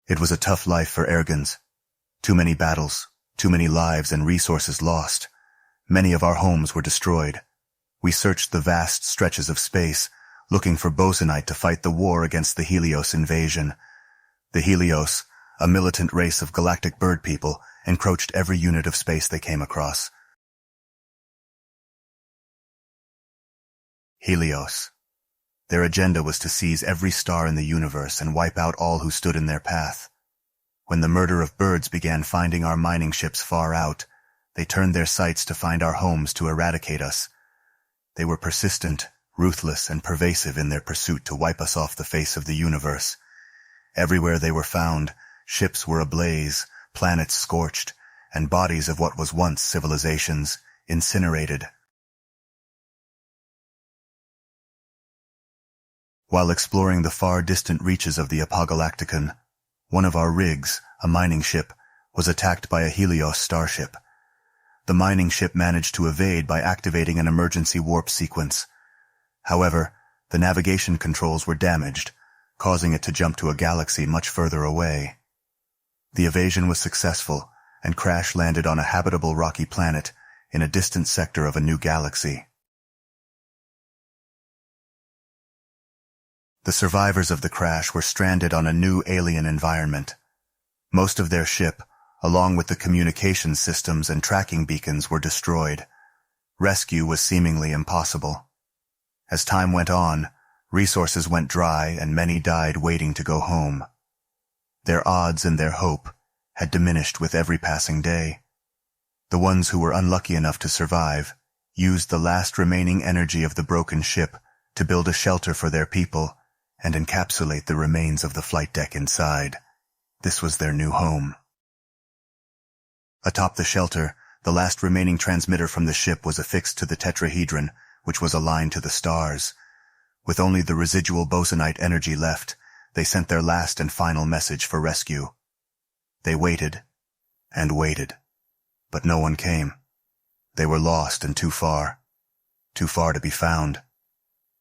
It was a tough life for Aergans. Too many battles, too many lives and resources lost. Many of our homes were destroyed. We searched the vast stretches of space, looking for Bosonite to fight the war against the Helios invasion. The Helios, a militant race of galactic bird people, encroached every unit of space they came across. Helios. Their agenda was to seize every star in the universe and wipe out all who stood in their path. When the murder of birds began finding our mining ships far out, they turned their sights to find our homes to eradicate us. They were persistent, ruthless, and pervasive in their pursuit to wipe us off the face of the universe. Everywhere they were found, ships were ablaze, planets scorched, and bodies of what was once civilizations incinerated. While exploring the far distant reaches of the Apogalacticon, one of our rigs, a mining ship, was attacked by a Helios starship. The mining ship managed to evade by activating an emergency warp sequence. However, the navigation controls were damaged, causing it to jump to a galaxy much further away. The evasion was successful, and crash landed on a habitable rocky planet in a distant sector of a new galaxy. The survivors of the crash were stranded on a new alien environment. Most of their ship, along with the communications systems and tracking beacons, were destroyed. Rescue was seemingly impossible. As time went on, resources went dry and many died waiting to go home. Their odds and their hope had diminished with every passing day. The ones who were unlucky enough to survive used the last remaining energy of the broken ship to build a shelter for their people and encapsulate the remains of the flight deck inside. This was their new home. Atop the shelter, the last remaining transmitter from the ship was affixed to the tetrahedron, which was aligned to the stars. With only the residual bosonite energy left, they sent their last and final message for rescue. They waited and waited, but no one came. They were lost and too far to be found.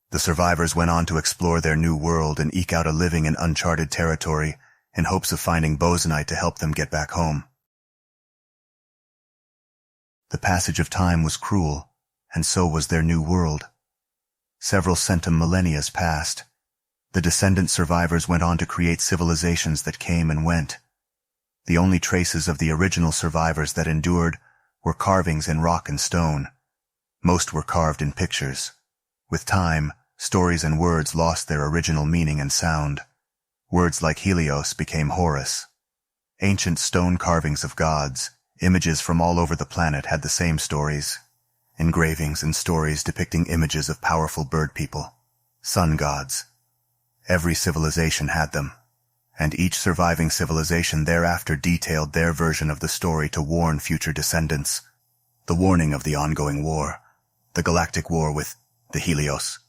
The survivors went on to explore their new world and eke out a living in uncharted territory in hopes of finding bosonite to help them get back home. The passage of time was cruel, and so was their new world. Several centum millennia passed. The descendant survivors went on to create civilizations that came and went. The only traces of the original survivors that endured were carvings in rock and stone. Most were carved in pictures. With time, stories and words lost their original meaning and sound. Words like Helios became Horus. Ancient stone carvings of gods, images from all over the planet had the same stories. Engravings and stories depicting images of powerful bird people, sun gods. Every civilization had them, and each surviving civilization thereafter detailed their version of the story to warn future descendants. The warning of the ongoing war, the galactic war with the Helios.